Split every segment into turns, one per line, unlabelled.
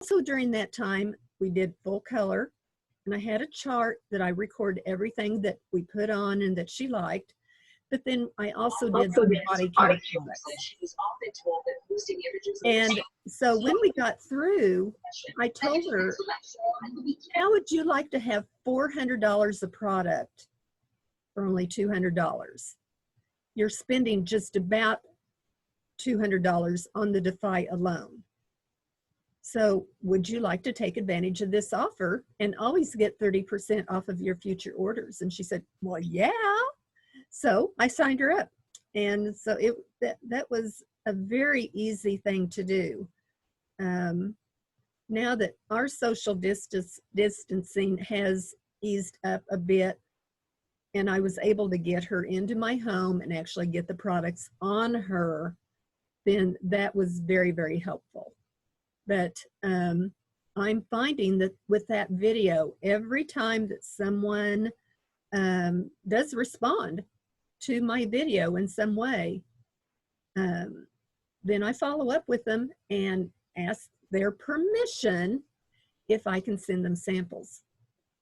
also during that time, we did full color, and I had a chart that I record everything that we put on and that she liked. But then I also did some body care products. And so when we got through, I told her, how would you like to have $400 of product for only $200? You're spending just about $200 on the Defy alone. So would you like to take advantage of this offer and always get 30% off of your future orders? And she said, well, yeah. So I signed her up. And so that was a very easy thing to do. Now that our social distancing has eased up a bit, and I was able to get her into my home and actually get the products on her, then that was very, very helpful. But I'm finding that with that video, every time that someone does respond to my video in some way, then I follow up with them and ask their permission if I can send them samples.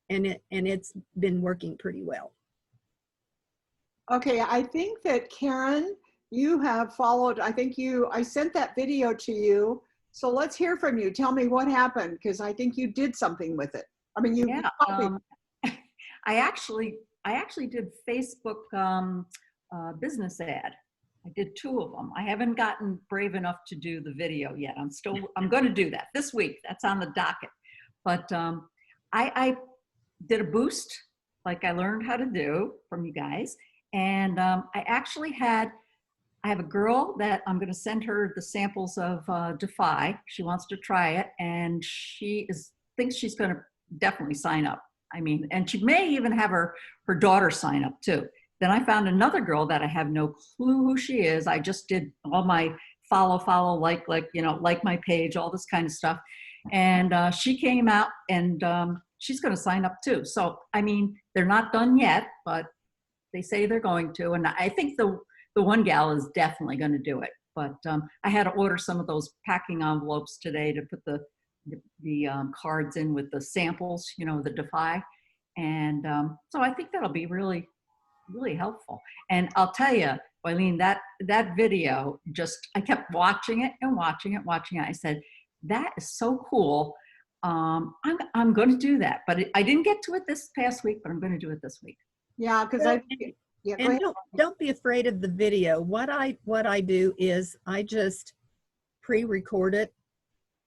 And it's been working pretty well.
Okay, I think that Karen, you have followed, I sent that video to you. So let's hear from you. Tell me what happened, because I think you did something with it. I mean,
I actually did Facebook business ad. I did 2 of them. I haven't gotten brave enough to do the video yet. I'm going to do that this week. That's on the docket. But I did a boost, like I learned how to do from you guys. And I have a girl that I'm going to send her the samples of Defy. She wants to try it, and she thinks she's going to definitely sign up. I mean, and she may even have her daughter sign up too. Then I found another girl that I have no clue who she is. I just did all my follow, like my page, all this kind of stuff. And she came out, and she's going to sign up too. So, I mean, they're not done yet, but they say they're going to. And I think the one gal is definitely going to do it. But I had to order some of those packing envelopes today to put the cards in with the samples, the Defy. And so I think that'll be really, really helpful. And I'll tell you, Wylene, that video, I kept watching it and watching it. I said, that is so cool. I'm going to do that. But I didn't get to it this past week, but I'm going to do it this week.
Yeah, because
and don't be afraid of the video. What I do is I just pre-record it.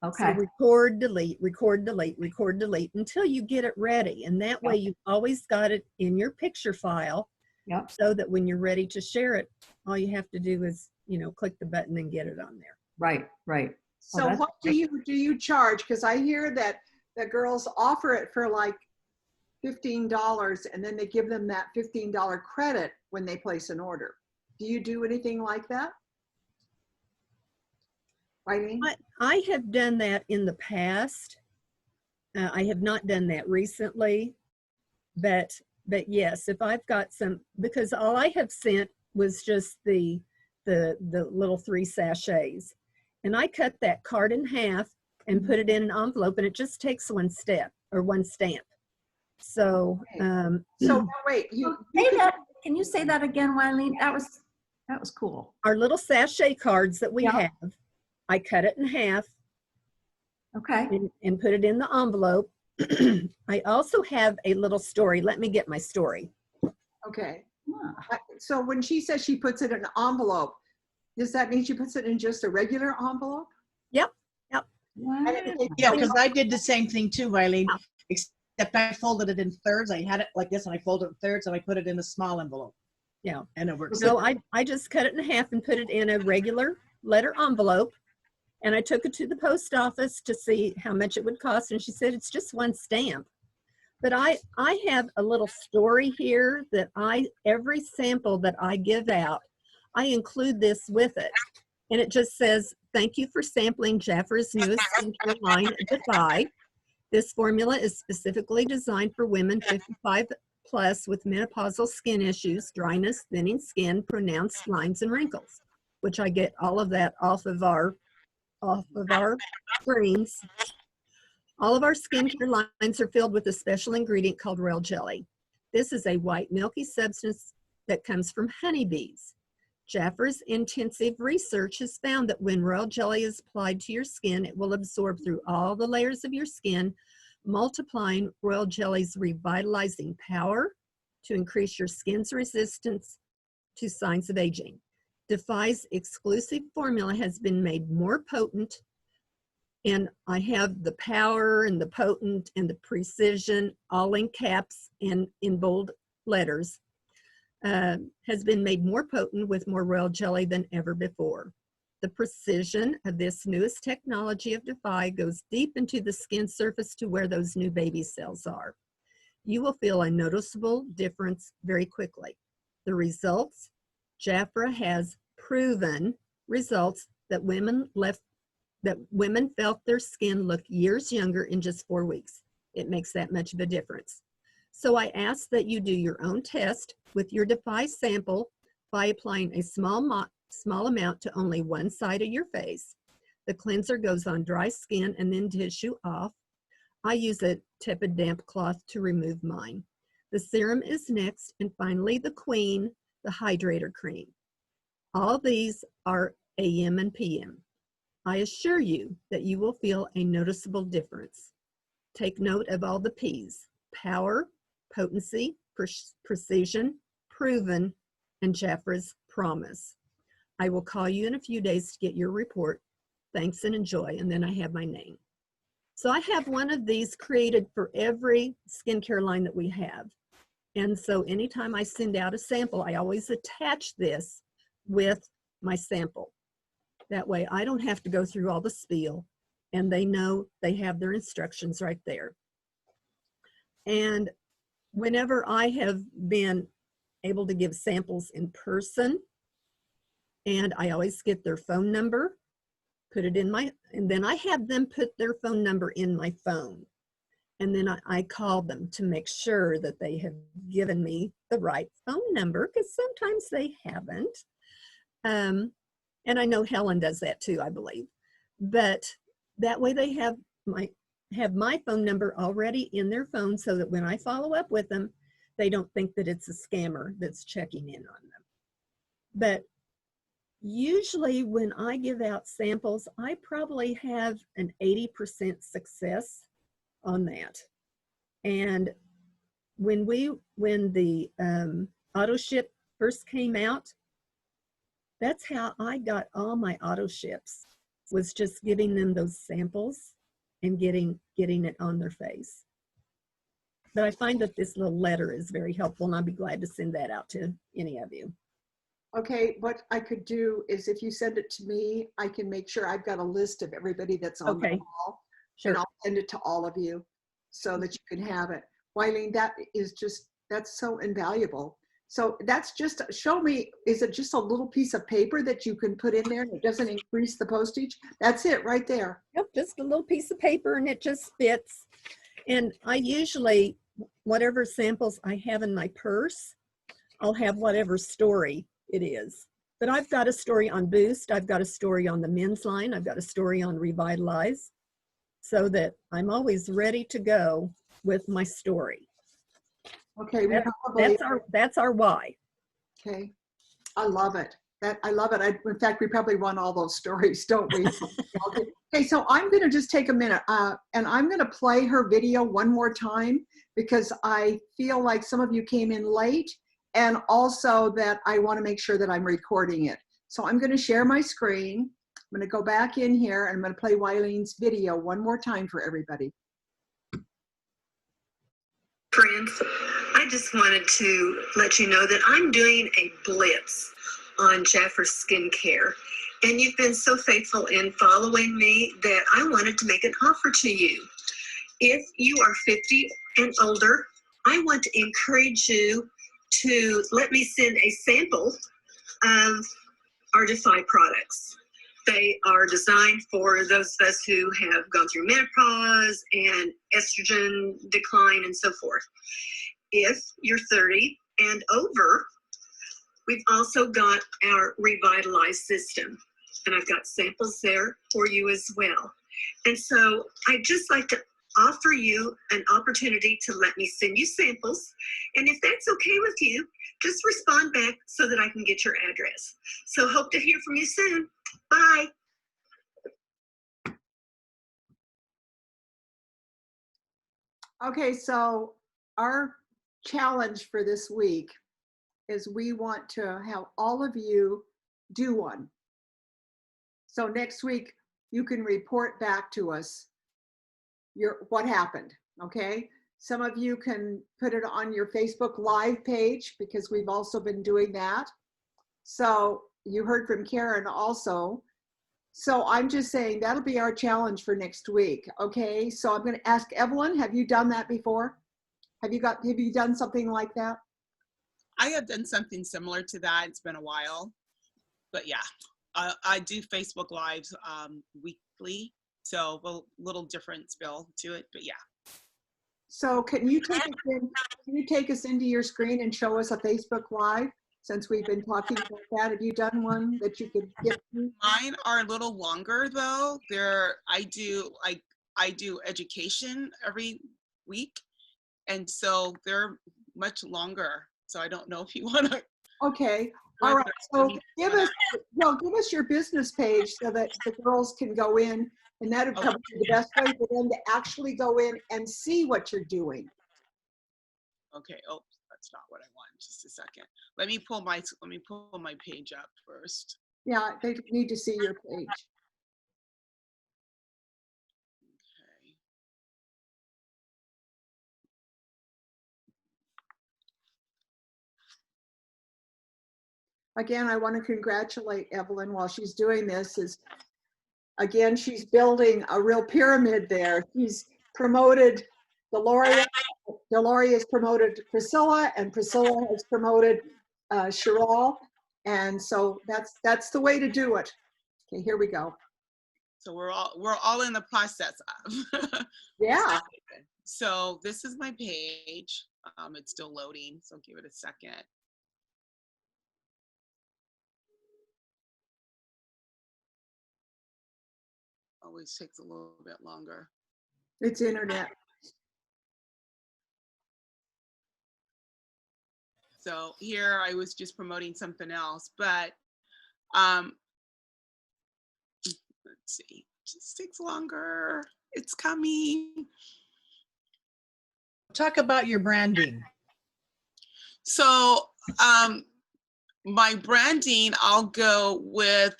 Okay.
So record, delete until you get it ready. And that way you've always got it in your picture file.
Yep.
So that when you're ready to share it, all you have to do is, click the button and get it on there.
Right.
So what do you charge? Because I hear that the girls offer it for like $15, and then they give them that $15 credit when they place an order. Do you do anything like that?
I have done that in the past. I have not done that recently, but yes, if I've got some, because all I have sent was just the little 3 sachets, and I cut that card in half and put it in an envelope, and it just takes one step or one stamp. So,
so wait,
can you say that again, Wylene? That was cool.
Our little sachet cards that we have, I cut it in half.
Okay.
And put it in the envelope. I also have a little story. Let me get my story.
Okay. So when she says she puts it in an envelope, does that mean she puts it in just a regular envelope?
Yep.
Wow.
Yeah, because I did the same thing too, Wylene, except I folded it in thirds. I had it like this, and I folded it in thirds, and I put it in a small envelope.
Yeah.
And it works.
So I just cut it in half and put it in a regular letter envelope. And I took it to the post office to see how much it would cost. And she said, it's just one stamp. But I have a little story here that every sample that I give out, I include this with it. And it just says, thank you for sampling Jafra's newest skincare line, Defy. This formula is specifically designed for women 55 plus with menopausal skin issues, dryness, thinning skin, pronounced lines and wrinkles, which I get all of that off of our screens. All of our skincare lines are filled with a special ingredient called royal jelly. This is a white milky substance that comes from honeybees. Jafra's intensive research has found that when royal jelly is applied to your skin, it will absorb through all the layers of your skin, multiplying royal jelly's revitalizing power to increase your skin's resistance to signs of aging. Defy's exclusive formula has been made more potent, and I have the power and the potent and the precision all in caps and in bold letters. Has been made more potent with more royal jelly than ever before. The precision of this newest technology of Defy goes deep into the skin surface to where those new baby cells are. You will feel a noticeable difference very quickly. The results, Jafra has proven results that women felt their skin look years younger in just 4 weeks. It makes that much of a difference. So I ask that you do your own test with your Defy sample by applying a small amount to only one side of your face. The cleanser goes on dry skin and then tissue off. I use a tepid damp cloth to remove mine. The serum is next, and finally the queen, the hydrator cream. All these are AM and PM. I assure you that you will feel a noticeable difference. Take note of all the P's: power, potency, precision, proven, and Jafra's promise. I will call you in a few days to get your report. Thanks and enjoy, and then I have my name. So I have one of these created for every skincare line that we have. And so anytime I send out a sample, I always attach this with my sample. That way I don't have to go through all the spiel, and they know they have their instructions right there. And whenever I have been able to give samples in person, and I always get their phone number, put it in and then I have them put their phone number in my phone. And then I call them to make sure that they have given me the right phone number, because sometimes they haven't. And I know Helen does that too, I believe. But that way they have my phone number already in their phone, so that when I follow up with them, they don't think that it's a scammer that's checking in on them. But usually when I give out samples, I probably have an 80% success on that. And when the auto ship first came out, that's how I got all my auto ships, was just giving them those samples and getting it on their face. But I find that this little letter is very helpful, and I'd be glad to send that out to any of you.
Okay, what I could do is, if you send it to me, I can make sure I've got a list of everybody that's on the call.
Sure.
And I'll send it to all of you so that you can have it. Wylene, that's so invaluable. So that's just, show me, is it just a little piece of paper that you can put in there and it doesn't increase the postage? That's it right there.
Yep, just a little piece of paper, and it just fits. And I usually, whatever samples I have in my purse, I'll have whatever story it is. But I've got a story on Boost, I've got a story on the men's line, I've got a story on Revitalize, so that I'm always ready to go with my story.
Okay,
that's our why.
Okay, I love it. I love it. In fact, we probably run all those stories, don't we? Okay, so I'm going to just take a minute and I'm going to play her video one more time, because I feel like some of you came in late, and also that I want to make sure that I'm recording it. So I'm going to share my screen. I'm going to go back in here, and I'm going to play Wylene's video one more time for everybody.
Friends, I just wanted to let you know that I'm doing a blitz on Jafra Skincare. And you've been so faithful in following me that I wanted to make an offer to you. If you are 50 and older, I want to encourage you to let me send a sample of our Defy products. They are designed for those of us who have gone through menopause and estrogen decline and so forth. If you're 30 and over, we've also got our Revitalize system, and I've got samples there for you as well. And so I'd just like to offer you an opportunity to let me send you samples. And if that's okay with you, just respond back so that I can get your address. So hope to hear from you soon. Bye.
Okay, so our challenge for this week is we want to have all of you do one. So next week you can report back to us what happened, okay? Some of you can put it on your Facebook Live page because we've also been doing that. So you heard from Karen also. So I'm just saying that'll be our challenge for next week, okay? So I'm going to ask Evelyn, have you done that before? Have you done something like that?
I have done something similar to that. It's been a while, but yeah, I do Facebook Lives weekly, so a little different spell to it, but yeah.
So can you take us into your screen and show us a Facebook Live since we've been talking about that? Have you done one that you could get to?
Mine are a little longer though. I do education every week, and so they're much longer. So I don't know if you want to.
Okay, all right. So give us your business page so that the girls can go in, and that would probably be the best way for them to actually go in and see what you're doing.
Okay. Oh, that's not what I want. Just a second. Let me pull my page up first.
Yeah, they need to see your page.
Okay.
Again, I want to congratulate Evelyn while she's doing this. Again, she's building a real pyramid there. She's promoted Deloria. Deloria has promoted Priscilla, and Priscilla has promoted Cheryl. And so that's the way to do it. Okay, here we go.
So we're all in the process of.
Yeah.
So this is my page. It's still loading, so give it a second. Always takes a little bit longer.
It's internet.
So here I was just promoting something else, but let's see, it just takes longer. It's coming.
Talk about your branding.
So my branding, I'll go with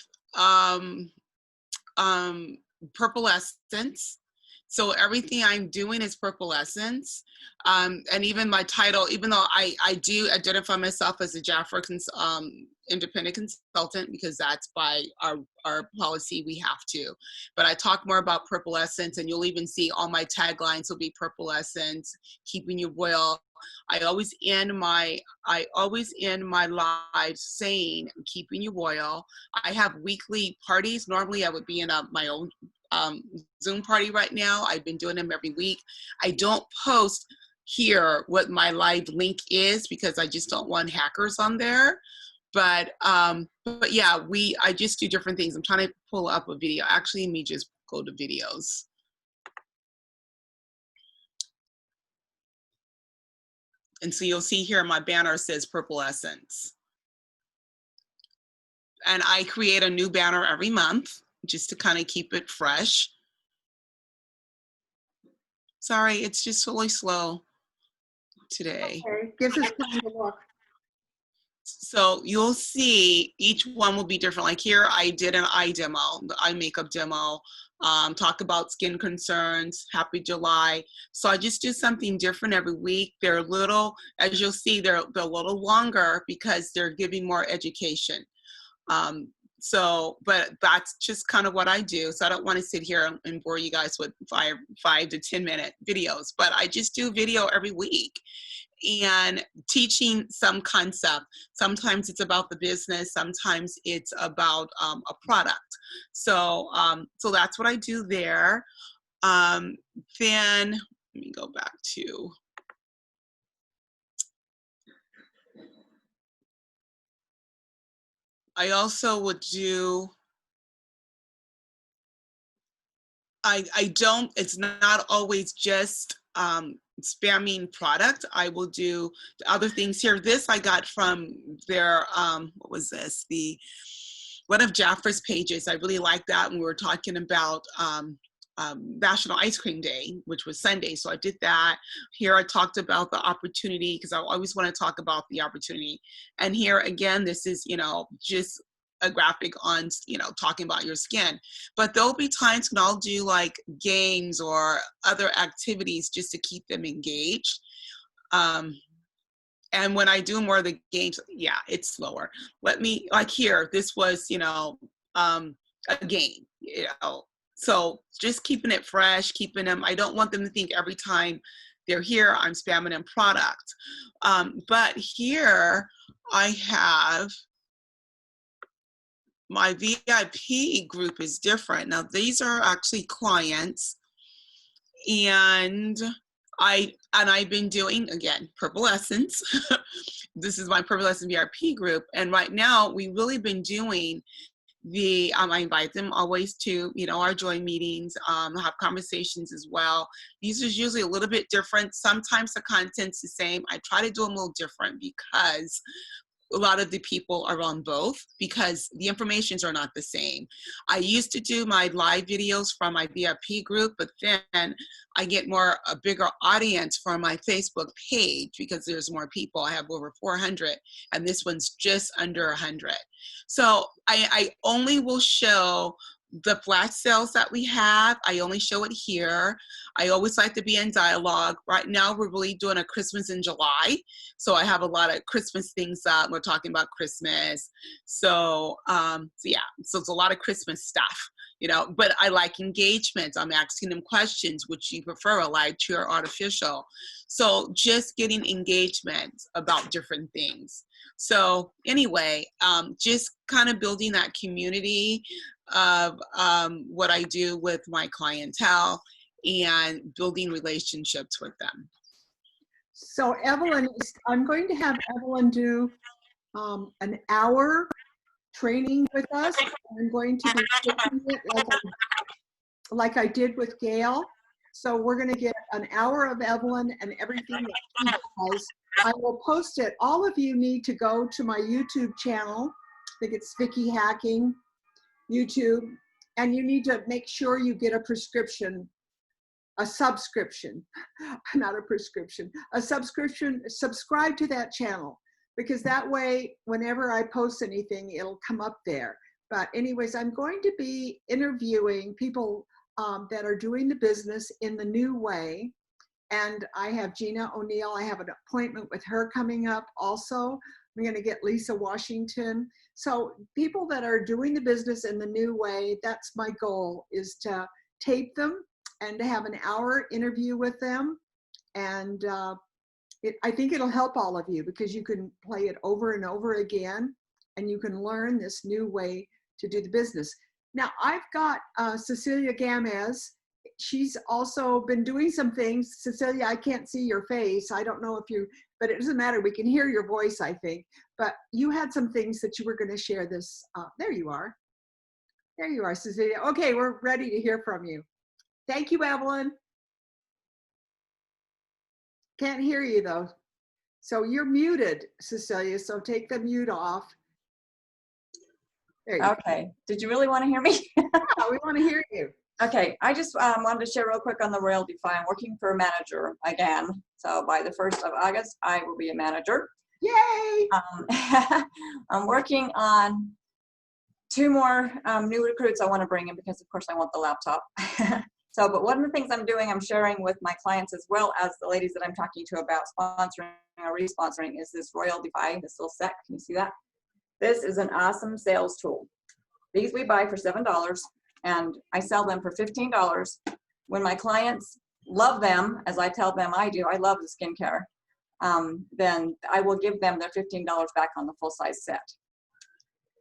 Purple Essence. So everything I'm doing is Purple Essence. And even my title, even though I do identify myself as a Jafra independent consultant, because that's by our policy, we have to. But I talk more about Purple Essence, and you'll even see all my taglines will be Purple Essence, keeping you royal. I always end my lives saying, keeping you royal. I have weekly parties. Normally I would be in my own Zoom party right now. I've been doing them every week. I don't post here what my live link is because I just don't want hackers on there. But yeah, I just do different things. I'm trying to pull up a video. Actually, let me just go to videos. And so you'll see here my banner says Purple Essence. And I create a new banner every month just to kind of keep it fresh. Sorry, it's just really slow today.
Okay, gives us time to look.
So you'll see each one will be different. Like here, I did an eye demo, the eye makeup demo, talk about skin concerns, Happy July. So I just do something different every week. They're little, as you'll see, they're a little longer because they're giving more education. But that's just kind of what I do. So I don't want to sit here and bore you guys with five to 10 minute videos, but I just do video every week and teaching some concept. Sometimes it's about the business, sometimes it's about a product. So that's what I do there. Then let me go back to, I also would do I don't, it's not always just spamming product. I will do other things here. This I got from their, what was this? One of Jafra's pages. I really like that. And we were talking about National Ice Cream Day, which was Sunday. So I did that. Here I talked about the opportunity, because I always want to talk about the opportunity. And here again, this is, you know, just a graphic on, you know, talking about your skin. But there'll be times when I'll do like games or other activities just to keep them engaged. And when I do more of the games, yeah, it's slower. Let me, like here, this was, you know, a game, you know. So just keeping it fresh, keeping them, I don't want them to think every time they're here, I'm spamming them product. But here I have, my VIP group is different. Now these are actually clients, and I've been doing, again, Purple Essence. This is my Purple Essence VIP group. And right now we've really been doing the, I invite them always to, you know, our joint meetings, have conversations as well. These are usually a little bit different. Sometimes the content's the same. I try to do them a little different because a lot of the people are on both, because the informations are not the same. I used to do my live videos from my VIP group, but then I get a bigger audience from my Facebook page because there's more people. I have over 400, and this one's just under 100. So I only will show the flash sales that we have. I only show it here. I always like to be in dialogue. Right now, we're really doing a Christmas in July. So I have a lot of Christmas things up. We're talking about Christmas. So, yeah, so it's a lot of Christmas stuff, you know, but I like engagement. I'm asking them questions, which you prefer, live, true, or artificial. So just getting engagement about different things. So anyway, just kind of building that community of what I do with my clientele and building relationships with them.
So Evelyn, I'm going to have Evelyn do an hour training with us. I'm going to be taking it like I did with Gail. So we're going to get an hour of Evelyn and everything that she does. I will post it. All of you need to go to my YouTube channel. I think it's Vickie Hacking YouTube, and you need to make sure you get a subscription, not a prescription, a subscription, subscribe to that channel, because that way, whenever I post anything, it'll come up there. But anyways, I'm going to be interviewing people that are doing the business in the new way. And I have Gina O'Neill. I have an appointment with her coming up also. I'm going to get Lisa Washington. So people that are doing the business in the new way, that's my goal, is to tape them and to have an hour interview with them. And I think it'll help all of you, because you can play it over and over again, and you can learn this new way to do the business. Now, I've got Cecilia Gamez. She's also been doing some things. Cecilia, I can't see your face. I don't know if you, but it doesn't matter. We can hear your voice, I think. But you had some things that you were going to share this. There you are. There you are, Cecilia. Okay, we're ready to hear from you. Thank you, Evelyn. Can't hear you, though. So you're muted, Cecilia, so take the mute off. There you
Okay. Go. Did you really want to hear me?
Yeah, we want to hear you.
Okay, I just wanted to share real quick on the royalty file. I'm working for a manager again. So by the 1st of August, I will be a manager.
Yay!
I'm working on 2 more new recruits I want to bring in, because of course I want the laptop. So, but one of the things I'm doing, I'm sharing with my clients as well as the ladies that I'm talking to about sponsoring or re-sponsoring, is this royalty file, this little set. Can you see that? This is an awesome sales tool. These we buy for $7. And I sell them for $15. When my clients love them, as I tell them I do, I love the skincare, then I will give them their $15 back on the full-size set.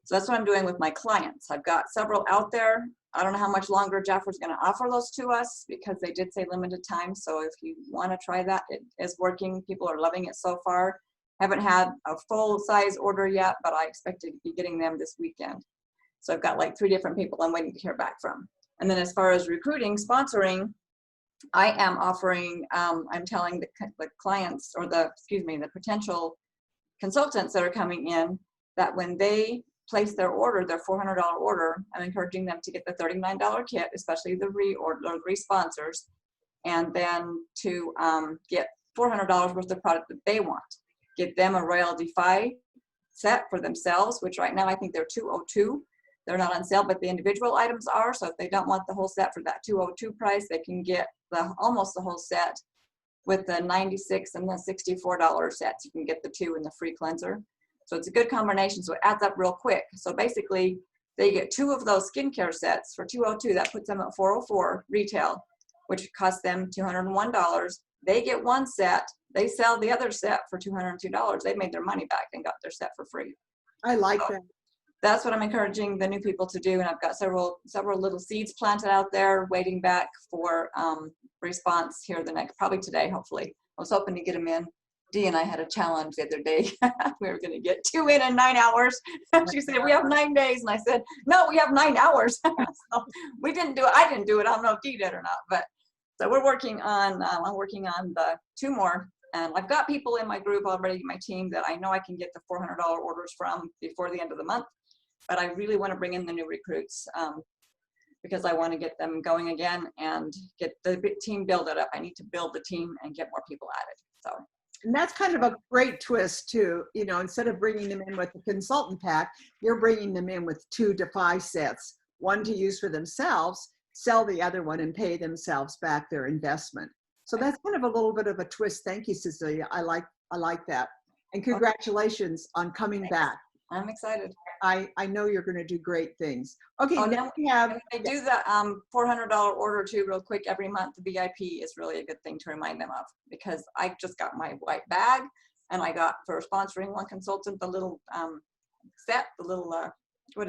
So that's what I'm doing with my clients. I've got several out there. I don't know how much longer Jafra's going to offer those to us, because they did say limited time. So if you want to try that, it is working. People are loving it so far. Haven't had a full-size order yet, but I expect to be getting them this weekend. So I've got like 3 different people I'm waiting to hear back from. And then as far as recruiting, sponsoring, I am offering, I'm telling the clients or the potential consultants that are coming in that when they place their order, their $400 order, I'm encouraging them to get the $39 kit, especially the reorder or re-sponsors, and then to get $400 worth of product that they want. Get them a royalty-free set for themselves, which right now I think they're $202. They're not on sale, but the individual items are. So if they don't want the whole set for that $202 price, they can get almost the whole set with the $96 and the $64 sets. You can get the 2 and the free cleanser. So it's a good combination. So it adds up real quick. So basically, they get 2 of those skincare sets for $202. That puts them at $404 retail, which costs them $201. They get 1 set. They sell the other set for $202. They made their money back and got their set for free.
I like that.
That's what I'm encouraging the new people to do. And I've got several little seeds planted out there waiting back for response here probably today, hopefully. I was hoping to get them in. Dee and I had a challenge the other day. We were going to get 2 in 9 hours. She said, we have 9 days. And I said, no, we have 9 hours. So we didn't do it. I didn't do it. I don't know if Dee did or not. But so we're working on, I'm working on the 2 more. And I've got people in my group already, my team, that I know I can get the $400 orders from before the end of the month. But I really want to bring in the new recruits because I want to get them going again and get the team build it up. I need to build the team and get more people added. So.
And that's kind of a great twist too. You know, instead of bringing them in with the consultant pack, you're bringing them in with 2 to 5 sets, 1 to use for themselves, sell the other one and pay themselves back their investment. So that's kind of a little bit of a twist. Thank you, Cecilia. I like that. And congratulations on coming back.
I'm excited.
I know you're going to do great things. Okay,
Oh,
now we have.
I do the $400 order too real quick every month. The VIP is really a good thing to remind them of because I just got my white bag and I got for sponsoring one consultant the little set, the little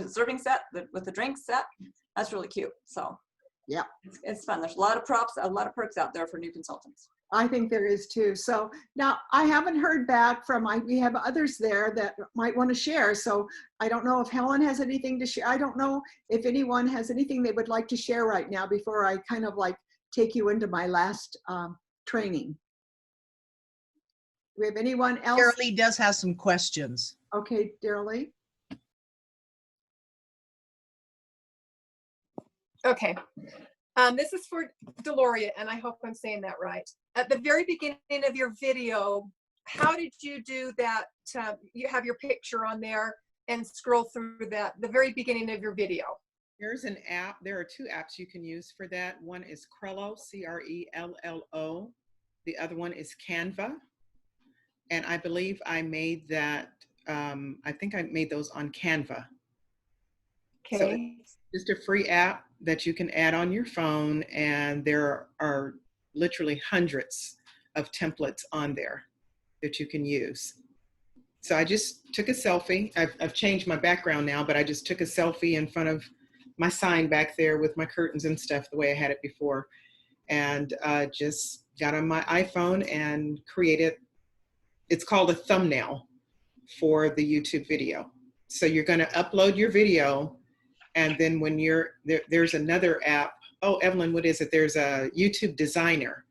serving set with the drink set. That's really cute. So yeah, it's fun. There's a lot of props, a lot of perks out there for new consultants.
I think there is too. So now I haven't heard back from, we have others there that might want to share. So I don't know if Helen has anything to share. I don't know if anyone has anything they would like to share right now before I kind of like take you into my last training. Do we have anyone else?
Daryl does have some questions.
Okay, Daryl.
Okay. This is for Deloria, and I hope I'm saying that right. At the very beginning of your video, how did you do that? You have your picture on there and scroll through that, the very beginning of your video.
There's an app. There are 2 apps you can use for that. One is Crello, C-R-E-L-L-O. The other one is Canva. And I believe I made that, I think I made those on Canva.
Okay.
So it's just a free app that you can add on your phone, and there are literally hundreds of templates on there that you can use. So I just took a selfie. I've changed my background now, but I just took a selfie in front of my sign back there with my curtains and stuff the way I had it before, and just got on my iPhone and created, it's called a thumbnail for the YouTube video. So you're going to upload your video, and then when you're there's another app. Oh, Evelyn, what is it? There's a YouTube designer,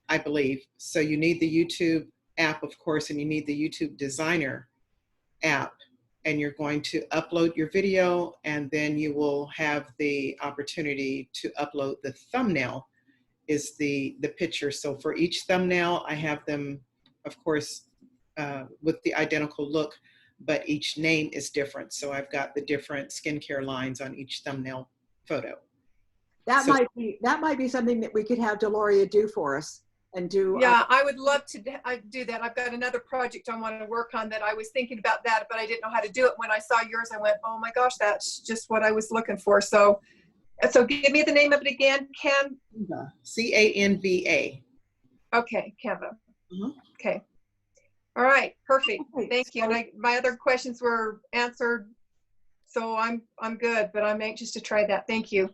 I believe. So you need the YouTube app, of course, and you need the YouTube designer app, and you're going to upload your video, and then you will have the opportunity to upload the thumbnail is the picture. So for each thumbnail, I have them, of course, with the identical look, but each name is different. So I've got the different skincare lines on each thumbnail photo.
That might be something that we could have Deloria do for us and do.
Yeah, I would love to do that. I've got another project I want to work on that I was thinking about that, but I didn't know how to do it. When I saw yours, I went, oh my gosh, that's just what I was looking for. So give me the name of it again.
Canva. C-A-N-V-A.
Okay, Canva.
Mm-hmm.
Okay. All right, perfect.
Okay,
Thank you. And my other questions were answered, so I'm good, but I'm anxious to try that. Thank you.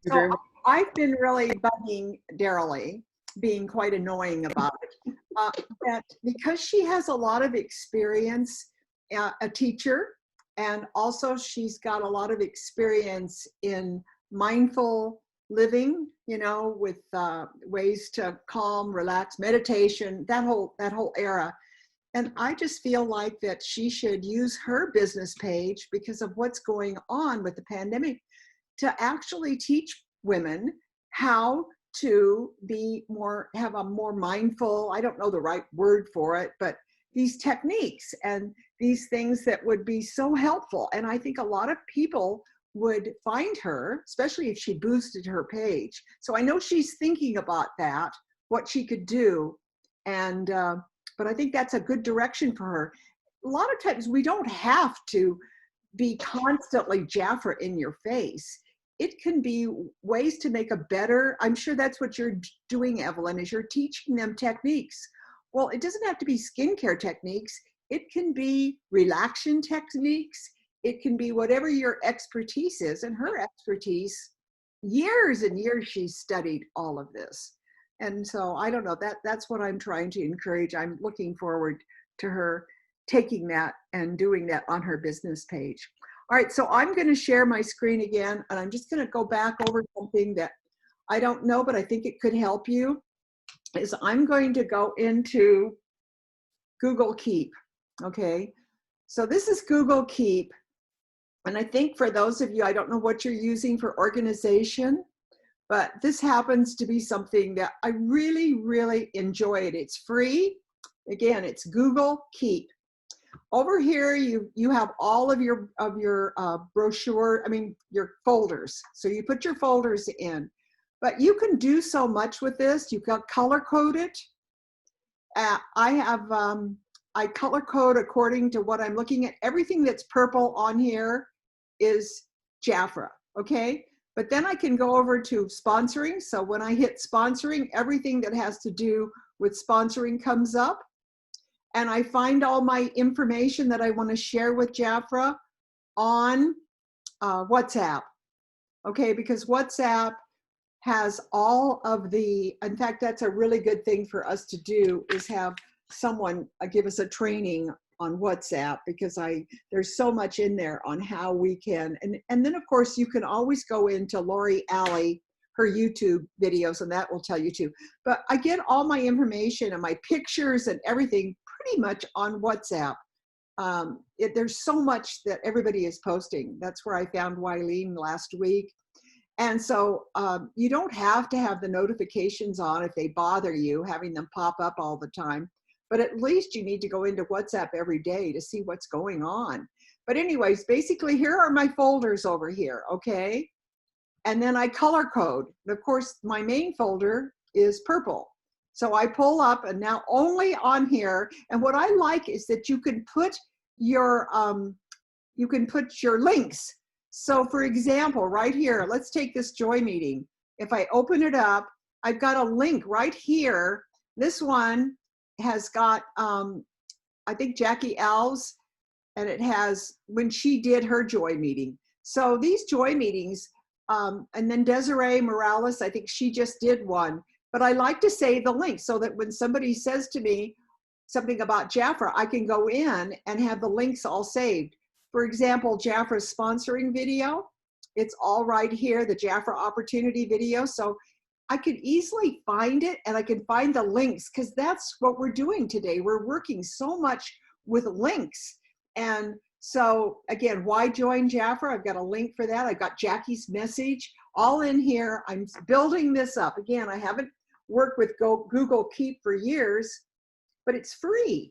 So I've been really bugging Daryl, being quite annoying about it, that because she has a lot of experience, a teacher, and also she's got a lot of experience in mindful living, you know, with ways to calm, relax, meditation, that whole era. And I just feel like that she should use her business page, because of what's going on with the pandemic, to actually teach women how to be more, have a more mindful, I don't know the right word for it, but these techniques and these things that would be so helpful. And I think a lot of people would find her, especially if she boosted her page. So I know she's thinking about that, what she could do. And, but I think that's a good direction for her. A lot of times we don't have to be constantly Jafra in your face. It can be ways to make a better, I'm sure that's what you're doing, Evelyn, is you're teaching them techniques. Well, it doesn't have to be skincare techniques. It can be relaxation techniques. It can be whatever your expertise is. And her expertise, years and years she's studied all of this. And so I don't know, that's what I'm trying to encourage. I'm looking forward to her taking that and doing that on her business page. All right, so I'm going to share my screen again, and I'm just going to go back over something that I don't know, but I think it could help you. Is I'm going to go into Google Keep. Okay, so this is Google Keep, and I think for those of you, I don't know what you're using for organization, but this happens to be something that I really, really enjoy it. It's free. Again, it's Google Keep. Over here, you have all of your brochure, I mean, your folders. So you put your folders in, but you can do so much with this. You can color code it. I color code according to what I'm looking at. Everything that's purple on here is Jafra, okay? But then I can go over to sponsoring. So when I hit sponsoring, everything that has to do with sponsoring comes up. And I find all my information that I want to share with Jafra on WhatsApp. Okay, because WhatsApp has all of the, in fact, that's a really good thing for us to do, is have someone give us a training on WhatsApp, because there's so much in there on how we can, and then of course you can always go into Lori Alley, her YouTube videos, and that will tell you too. But I get all my information and my pictures and everything pretty much on WhatsApp. There's so much that everybody is posting. That's where I found Wylene last week. And so you don't have to have the notifications on if they bother you, having them pop up all the time. But at least you need to go into WhatsApp every day to see what's going on. But anyways, basically here are my folders over here, okay? And then I color code. And of course, my main folder is purple. So I pull up, and now only on here. And what I like is that you can put your links. So for example, right here, let's take this joy meeting. If I open it up, I've got a link right here. This one has got, I think Jackie Alves, and it has when she did her joy meeting. So these joy meetings, and then Desiree Morales, I think she just did one. But I like to save the link so that when somebody says to me something about Jafra, I can go in and have the links all saved. For example, Jafra's sponsoring video, it's all right here, the Jafra opportunity video. So I could easily find it, and I can find the links, because that's what we're doing today. We're working so much with links. And so again, why join Jafra? I've got a link for that. I've got Jackie's message all in here. I'm building this up. Again, I haven't worked with Google Keep for years, but it's free.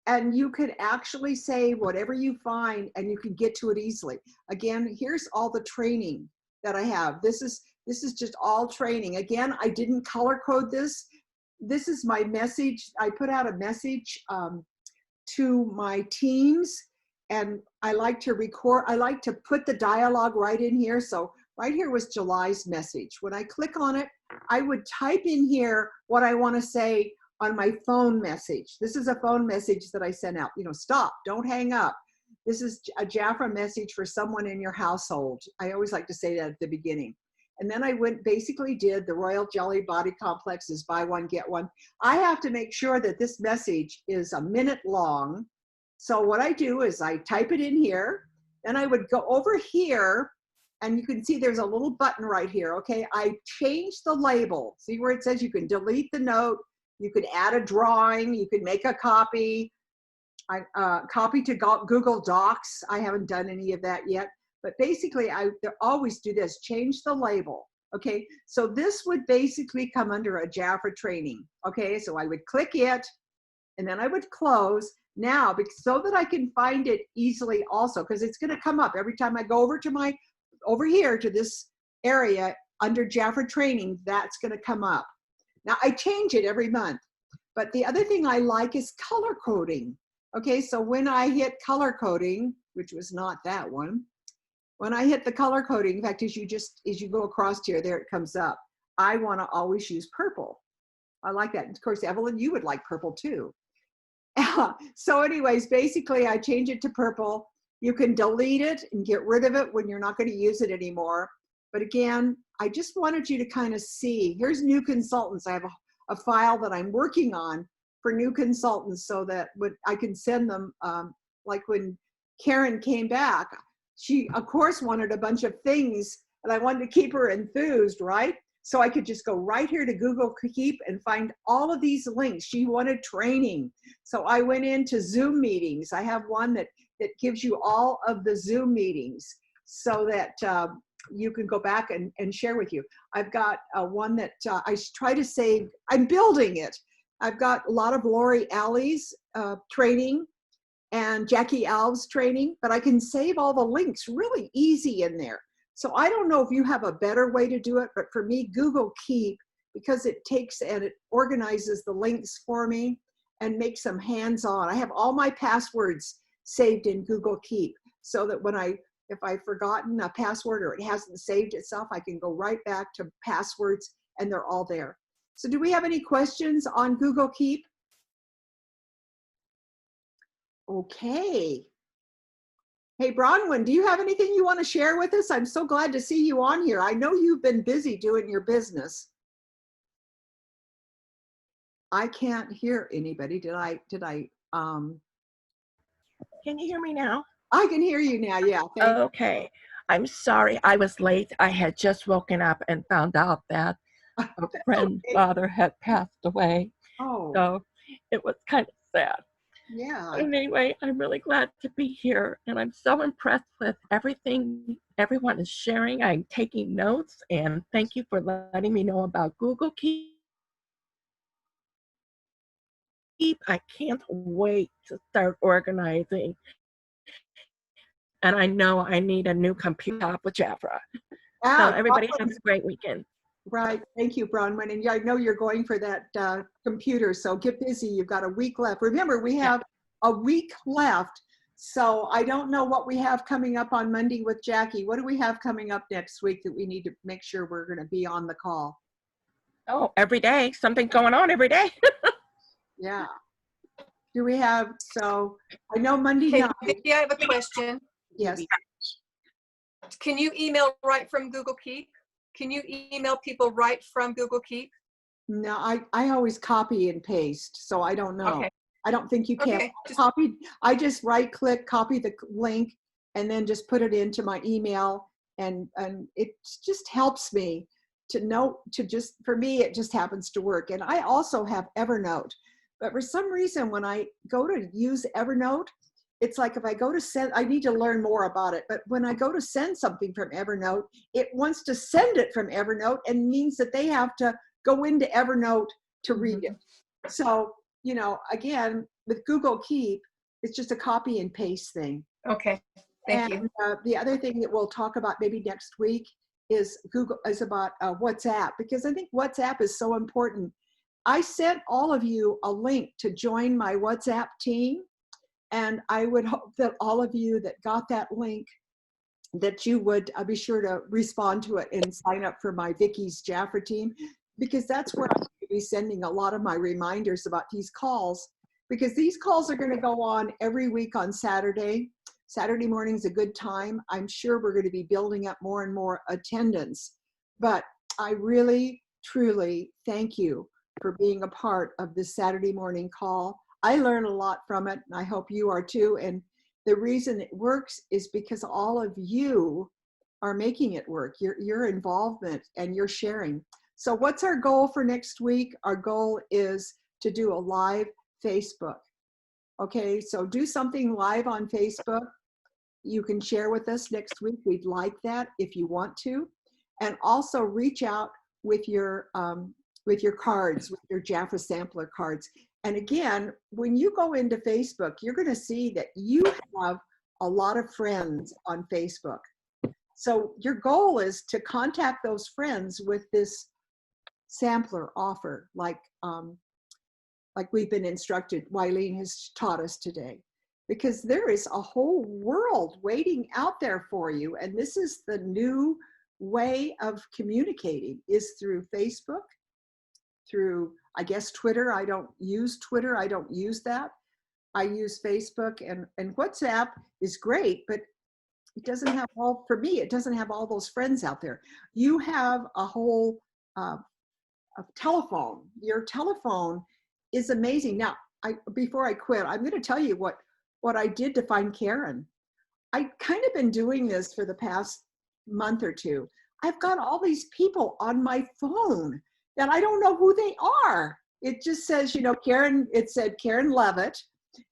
And you could actually say whatever you find, and you can get to it easily. Again, here's all the training that I have. This is just all training. Again, I didn't color code this. This is my message. I put out a message to my teams, and I like to record, I like to put the dialogue right in here. So right here was July's message. When I click on it, I would type in here what I want to say on my phone message. This is a phone message that I sent out. You know, stop, don't hang up. This is a Jafra message for someone in your household. I always like to say that at the beginning. And then I basically did the Royal Jelly Body Complex is buy one, get one. I have to make sure that this message is a minute long. So what I do is I type it in here, then I would go over here and you can see there's a little button right here, okay? I changed the label. See where it says you can delete the note, you can add a drawing, you can make a copy, copy to Google Docs. I haven't done any of that yet, but basically I always do this, change the label, okay? So this would basically come under a Jafra training, okay? So I would click it, and then I would close. Now, so that I can find it easily also, because it's gonna come up every time I go over here to this area under Jafra training, that's gonna come up. Now I change it every month, but the other thing I like is color coding. Okay, so when I hit color coding, which was not that one, when I hit the color coding, in fact, as you go across here, there it comes up. I wanna always use purple. I like that. And of course, Evelyn, you would like purple too. So anyways, basically I change it to purple. You can delete it and get rid of it when you're not going to use it anymore. But again, I just wanted you to kind of see, here's new consultants. I have a file that I'm working on for new consultants so that I can send them, like when Karen came back, she of course wanted a bunch of things and I wanted to keep her enthused, right? So I could just go right here to Google Keep and find all of these links. She wanted training. So I went into Zoom meetings. I have one that gives you all of the Zoom meetings so that you can go back and share with you. I've got one that I try to save. I'm building it. I've got a lot of Lori Alley's training and Jackie Alves training, but I can save all the links really easy in there. So I don't know if you have a better way to do it, but for me, Google Keep, because it takes and it organizes the links for me and makes them hands-on. I have all my passwords saved in Google Keep so that if I've forgotten a password or it hasn't saved itself, I can go right back to passwords and they're all there. So do we have any questions on Google Keep? Okay. Hey, Bronwyn, do you have anything you want to share with us? I'm so glad to see you on here. I know you've been busy doing your business. I can't hear anybody. Did I? Can
you hear me now?
I can hear you now, yeah.
Okay. I'm sorry I was late. I had just woken up and found out that a friend's father had passed away.
Oh.
So it was kind of sad.
Yeah.
But anyway, I'm really glad to be here, and I'm so impressed with everything everyone is sharing. I'm taking notes, and thank you for letting me know about Google Keep. I can't wait to start organizing. And I know I need a new computer with Jafra. So everybody have a great weekend.
Right. Thank you, Bronwyn. And I know you're going for that computer, so get busy. You've got a week left. Remember, we have a week left. So I don't know what we have coming up on Monday with Jackie. What do we have coming up next week that we need to make sure we're going to be on the call?
Oh, every day. Something's going on every day.
Yeah. Do we have, so I know Monday night.
Vickie, I have a question.
Yes.
Can you email right from Google Keep? Can you email people right from Google Keep?
No, I always copy and paste, so I don't know.
Okay.
I don't think you can.
Okay.
Copy. I just right click, copy the link, and then just put it into my email, and it just helps me to know, for me, it just happens to work. And I also have Evernote, but for some reason, when I go to use Evernote, it's like if I go to send, I need to learn more about it, but when I go to send something from Evernote, it wants to send it from Evernote and means that they have to go into Evernote to read it. So, you know, again, with Google Keep, it's just a copy and paste thing.
Okay, thank you.
The other thing that we'll talk about maybe next week is about WhatsApp, because I think WhatsApp is so important. I sent all of you a link to join my WhatsApp team. And I would hope that all of you that got that link, that you would be sure to respond to it and sign up for my Vickie's Jafra team, because that's where I'm going to be sending a lot of my reminders about these calls, because these calls are going to go on every week on Saturday. Saturday morning is a good time. I'm sure we're going to be building up more and more attendance, but I really, truly thank you for being a part of this Saturday morning call. I learn a lot from it, and I hope you are too. And the reason it works is because all of you are making it work, your involvement and your sharing. So what's our goal for next week? Our goal is to do a live Facebook. Okay, so do something live on Facebook. You can share with us next week. We'd like that if you want to. And also reach out with your cards, with your Jafra sampler cards. And again, when you go into Facebook, you're going to see that you have a lot of friends on Facebook. So your goal is to contact those friends with this sampler offer, like we've been instructed, Wylene has taught us today, because there is a whole world waiting out there for you. And this is the new way of communicating, is through Facebook, through, I guess, Twitter. I don't use Twitter. I don't use that. I use Facebook, and WhatsApp is great, but it doesn't have all, for me, it doesn't have all those friends out there. You have a whole a telephone. Your telephone is amazing. Now, before I quit, I'm going to tell you what I did to find Karen. I kind of been doing this for the past month or two. I've got all these people on my phone that I don't know who they are. It just says, you know, Karen, it said Karen Levitt.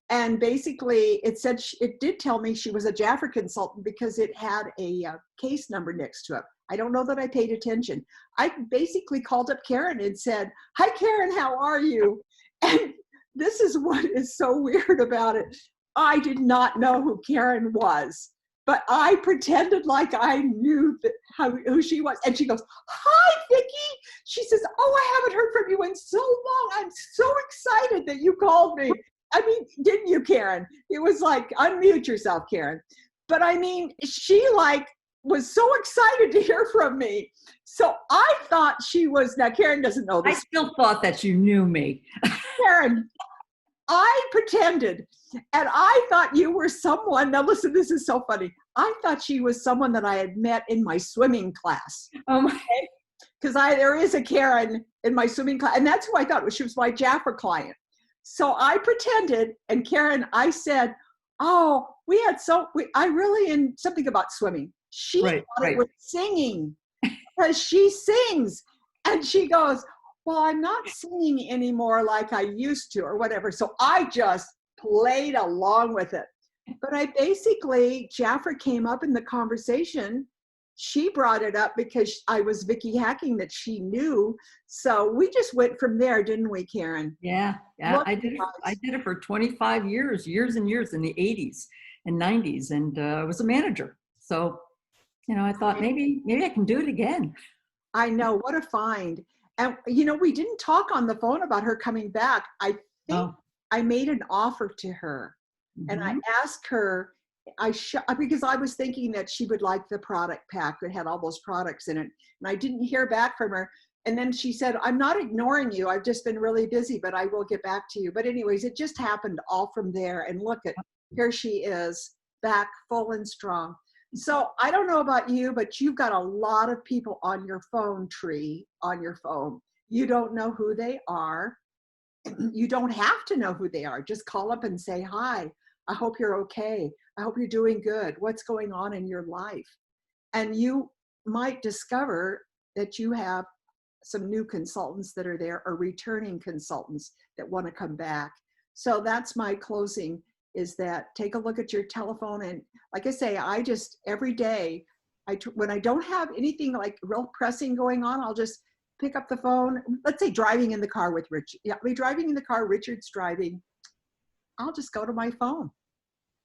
And basically it said, it did tell me she was a Jafra consultant because it had a case number next to it. I don't know that I paid attention. I basically called up Karen and said, "Hi Karen, how are you?" And this is what is so weird about it. I did not know who Karen was, but I pretended like I knew who she was. And she goes, "Hi, Vickie." She says, "Oh, I haven't heard from you in so long. I'm so excited that you called me." I mean, didn't you, Karen? It was like, unmute yourself, Karen. But I mean, she was so excited to hear from me. So I thought she was, now Karen doesn't know this.
I still thought that you knew me.
Karen, I pretended, and I thought you were someone, now listen, this is so funny. I thought she was someone that I had met in my swimming class.
Oh my.
Because there is a Karen in my swimming class, and that's who I thought she was, my Jafra client. So I pretended, and Karen, I said, "Oh, I really in something about swimming." She thought it was singing, because she sings. And she goes, "Well, I'm not singing anymore like I used to," or whatever. So I just played along with it. But Jafra came up in the conversation. She brought it up because I was Vickie Hacking that she knew. So we just went from there, didn't we, Karen?
Yeah. I did it for 25 years and years in the 80s and 90s, and I was a manager. So, you know, I thought maybe I can do it again.
I know, what a find. And, you know, we didn't talk on the phone about her coming back. I think I made an offer to her, and I asked her, because I was thinking that she would like the product pack that had all those products in it. And I didn't hear back from her. And then she said, "I'm not ignoring you. I've just been really busy, but I will get back to you." But anyways, it just happened all from there. And look here she is, back full and strong. So I don't know about you, but you've got a lot of people on your phone tree, on your phone. You don't know who they are. You don't have to know who they are. Just call up and say, "Hi, I hope you're okay. I hope you're doing good. What's going on in your life?" And you might discover that you have some new consultants that are there, or returning consultants that want to come back. So that's my closing, is that take a look at your telephone. And like I say, every day, when I don't have anything like real pressing going on, I'll just pick up the phone. Let's say driving in the car with Richard. Yeah, we're driving in the car, Richard's driving. I'll just go to my phone.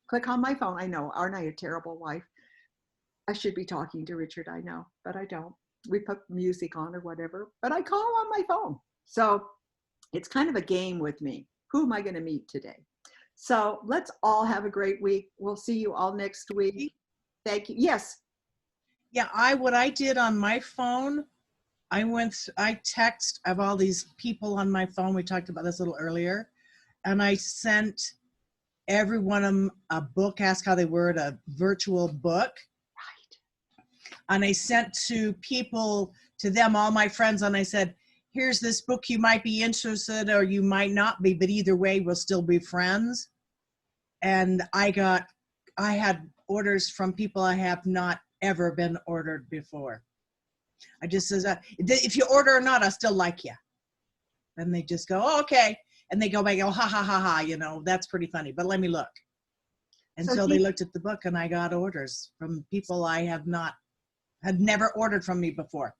Click on my phone. I know, aren't I a terrible wife? I should be talking to Richard, I know, but I don't. We put music on or whatever, but I call on my phone. So it's kind of a game with me. Who am I going to meet today? So let's all have a great week. We'll see you all next week. Thank you. Yes.
Yeah, what I did on my phone, I text of all these people on my phone. We talked about this a little earlier. And I sent every one of them a book, ask how they were, a virtual book. And I sent to them, all my friends, and I said, "Here's this book, you might be interested or you might not be, but either way, we'll still be friends." And I had orders from people I have not ever been ordered before. I just says, if you order or not, I still like you. And they just go, oh, okay. And they go back, oh, ha, ha, ha, ha, you know, that's pretty funny, but let me look. And so they looked at the book, and I got orders from people I had never ordered from me before.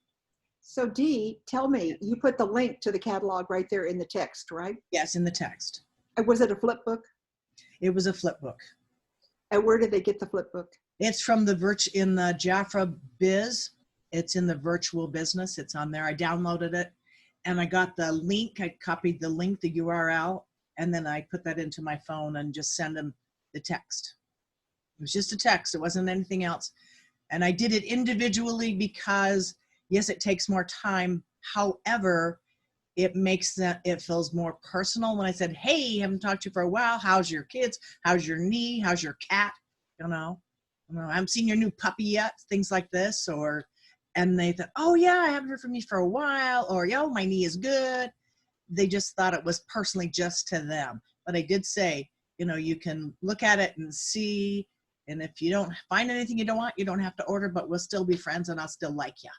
So Dee, tell me, you put the link to the catalog right there in the text, right?
Yes, in the text.
Was it a flip book?
It was a flip book.
And where did they get the flip book?
It's from in the Jafra Biz. It's in the virtual business. It's on there. I downloaded it, and I got the link. I copied the link, the URL, and then I put that into my phone and just send them the text. It was just a text. It wasn't anything else. And I did it individually because, yes, it takes more time. However, it feels more personal when I said, hey, haven't talked to you for a while. How's your kids? How's your knee? How's your cat? You know, I haven't seen your new puppy yet. Things like this. And they thought, oh yeah, I haven't heard from you for a while. Or, yo, my knee is good. They just thought it was personally just to them. But I did say, you know, you can look at it and see. And if you don't find anything you don't want, you don't have to order, but we'll still be friends and I'll still like you.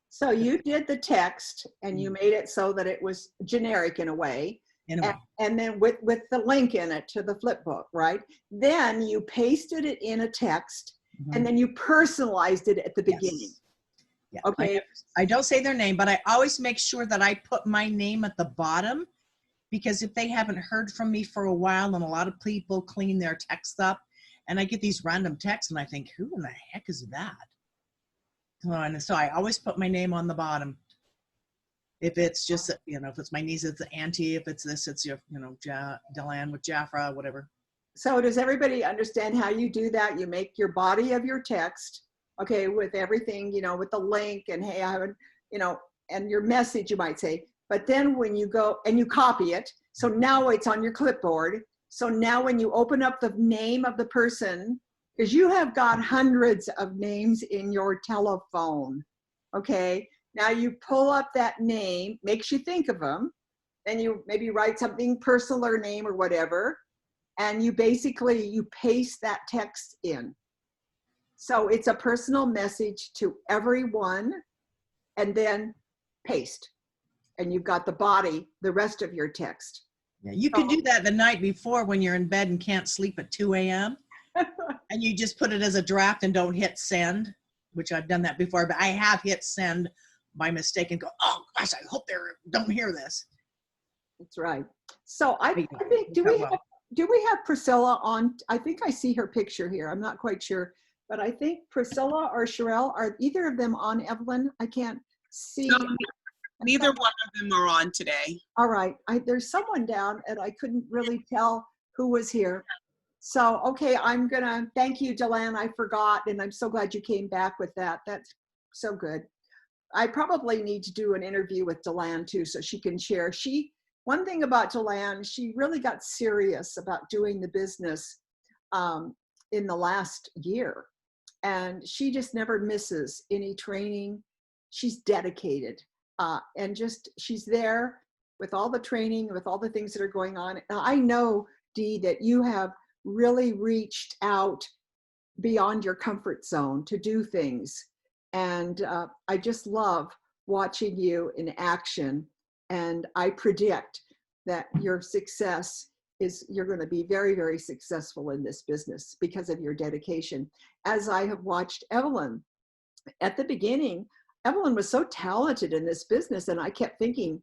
So you did the text and you made it so that it was generic in a way. And then with the link in it to the flip book, right? Then you pasted it in a text and then you personalized it at the beginning.
Yes. Yeah.
Okay.
I don't say their name, but I always make sure that I put my name at the bottom, because if they haven't heard from me for a while, and a lot of people clean their texts up, and I get these random texts and I think, who in the heck is that? And so I always put my name on the bottom. If it's just, you know, if it's my niece, it's Auntie. If it's this, it's your, you know, Delanne with Jafra, whatever.
So does everybody understand how you do that? You make your body of your text, okay, with everything, you know, with the link and, hey, I haven't, you know, and your message, you might say. But then when you go and you copy it, so now it's on your clipboard. So now when you open up the name of the person, because you have got hundreds of names in your telephone, okay? Now you pull up that name, makes you think of them, then you maybe write something personal or name or whatever, and you basically, you paste that text in. So it's a personal message to everyone, and then paste. And you've got the body, the rest of your text.
Yeah, you can do that the night before when you're in bed and can't sleep at 2 a.m. and you just put it as a draft and don't hit send, which I've done that before, but I have hit send by mistake and go, oh gosh, I hope they don't hear this.
That's right. So I think, do we have Priscilla on? I think I see her picture here. I'm not quite sure, but I think Priscilla or Sherelle, are either of them on, Evelyn? I can't see.
No, neither one of them are on today.
All right. There's someone down and I couldn't really tell who was here. So, okay, I'm going to thank you, Delanne. I forgot, and I'm so glad you came back with that. That's so good. I probably need to do an interview with Delanne too, so she can share. One thing about Delanne, she really got serious about doing the business in the last year. And she just never misses any training. She's dedicated. And just, she's there with all the training, with all the things that are going on. And I know, Dee, that you have really reached out beyond your comfort zone to do things. And I just love watching you in action. And I predict that your success is, you're going to be very, very successful in this business because of your dedication. As I have watched Evelyn at the beginning, Evelyn was so talented in this business, and I kept thinking,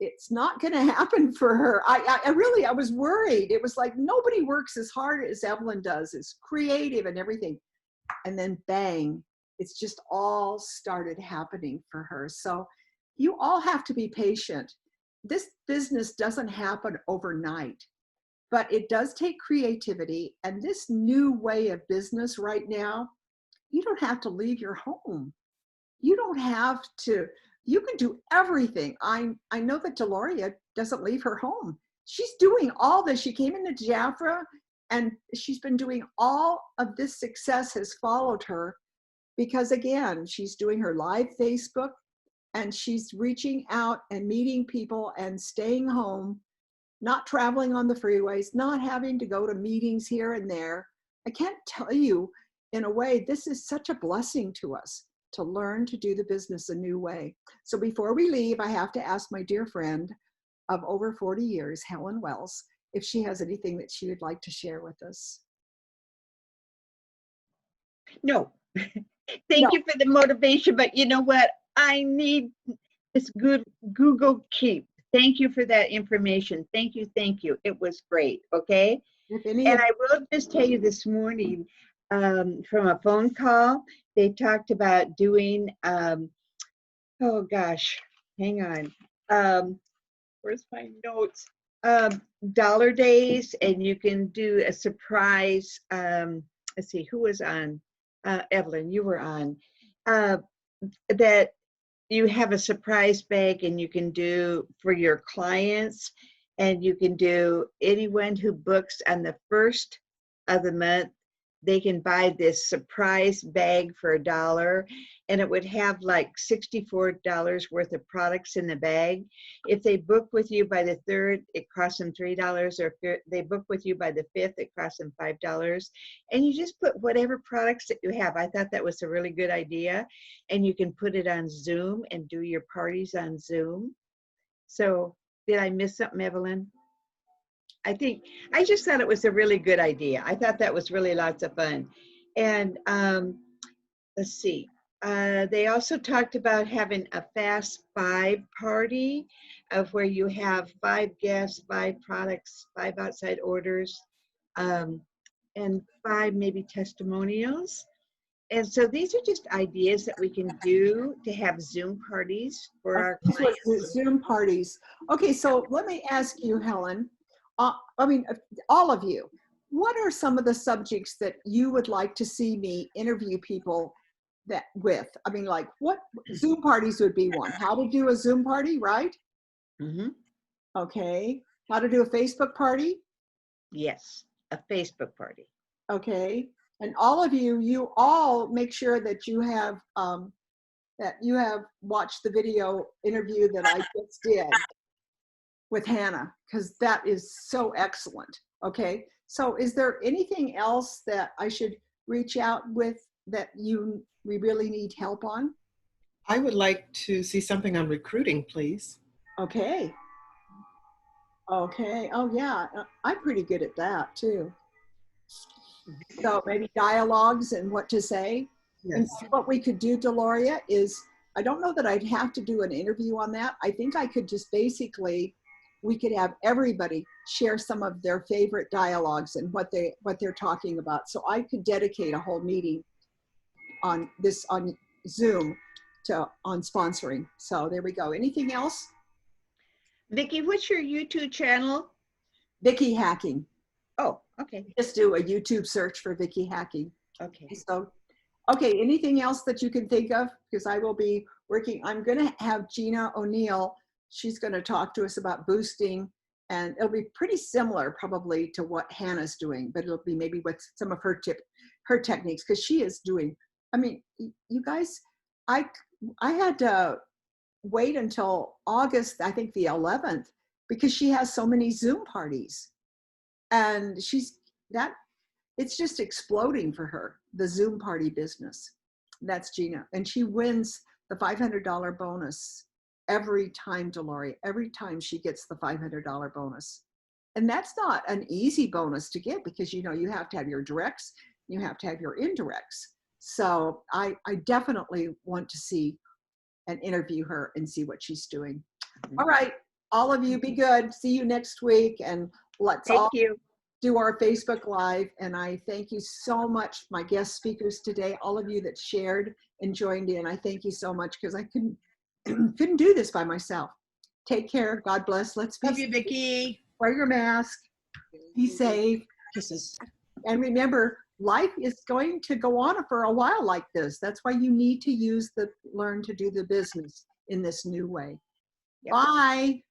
it's not going to happen for her. I was worried. It was like, nobody works as hard as Evelyn does, is creative and everything. And then bang, it's just all started happening for her. So you all have to be patient. This business doesn't happen overnight, but it does take creativity. And this new way of business right now, you don't have to leave your home. You don't have to, you can do everything. I know that Deloria doesn't leave her home. She's doing all this. She came into Jafra and she's been doing all of this. Success has followed her because, again, she's doing her live Facebook and she's reaching out and meeting people and staying home, not traveling on the freeways, not having to go to meetings here and there. I can't tell you in a way, this is such a blessing to us to learn to do the business a new way. So before we leave, I have to ask my dear friend of over 40 years, Helen Wells, if she has anything that she would like to share with us.
No. Thank you for the motivation, but you know what? I need this good Google Keep. Thank you for that information. Thank you. Thank you. It was great. Okay. And I will just tell you this morning, from a phone call, they talked about doing, oh gosh, hang on. Where's my notes? Dollar days, and you can do a surprise. Let's see, who was on? Evelyn, you were on. That you have a surprise bag, and you can do for your clients, and you can do anyone who books on the 1st of the month, they can buy this surprise bag for $1, and it would have like $64 worth of products in the bag. If they book with you by the 3rd, it costs them $3, or if they book with you by the 5th, it costs them $5. And you just put whatever products that you have. I thought that was a really good idea. And you can put it on Zoom and do your parties on Zoom. So did I miss something, Evelyn? I just thought it was a really good idea. I thought that was really lots of fun. And let's see. They also talked about having a Fast 5 party of where you have 5 guests, 5 products, 5 outside orders, and 5 maybe testimonials. And so these are just ideas that we can do to have Zoom parties for our clients.
Zoom parties. Okay, so let me ask you, Helen, I mean, all of you, what are some of the subjects that you would like to see me interview people with? I mean, like what Zoom parties would be one? How to do a Zoom party, right?
Mm-hmm.
Okay. How to do a Facebook party?
Yes, a Facebook party.
Okay. And all of you, you all make sure that you have watched the video interview that I just did with Hannah, because that is so excellent. Okay. So is there anything else that I should reach out with that we really need help on?
I would like to see something on recruiting, please.
Okay. Okay. Oh yeah. I'm pretty good at that too. So maybe dialogues and what to say.
Yes.
And what we could do, Deloria, is, I don't know that I'd have to do an interview on that. I think I could just basically, we could have everybody share some of their favorite dialogues and what they're talking about. So I could dedicate a whole meeting on Zoom on sponsoring. So there we go. Anything else?
Vickie, what's your YouTube channel?
Vickie Hacking.
Oh, okay.
Just do a YouTube search for Vickie Hacking.
Okay.
So, okay, anything else that you can think of? Because I will be working, I'm gonna have Gina O'Neill, she's gonna talk to us about boosting, and it'll be pretty similar probably to what Hannah's doing, but it'll be maybe with some of her techniques, because she is doing, I mean, you guys, I had to wait until August, I think the 11th, because she has so many Zoom parties. And it's just exploding for her, the Zoom party business. That's Gina. And she wins the $500 bonus every time, Deloria, every time she gets the $500 bonus. And that's not an easy bonus to get, because you have to have your directs, you have to have your indirects. So I definitely want to see and interview her and see what she's doing. All right, all of you be good. See you next week, and let's all do our Facebook Live. And I thank you so much, my guest speakers today, all of you that shared and joined in. I thank you so much, because I couldn't do this by myself. Take care. God bless. Let's be
Love you, Vickie.
Wear your mask. Be safe.
Kisses.
And remember, life is going to go on for a while like this. That's why you need to learn to do the business in this new way. Yep. Bye.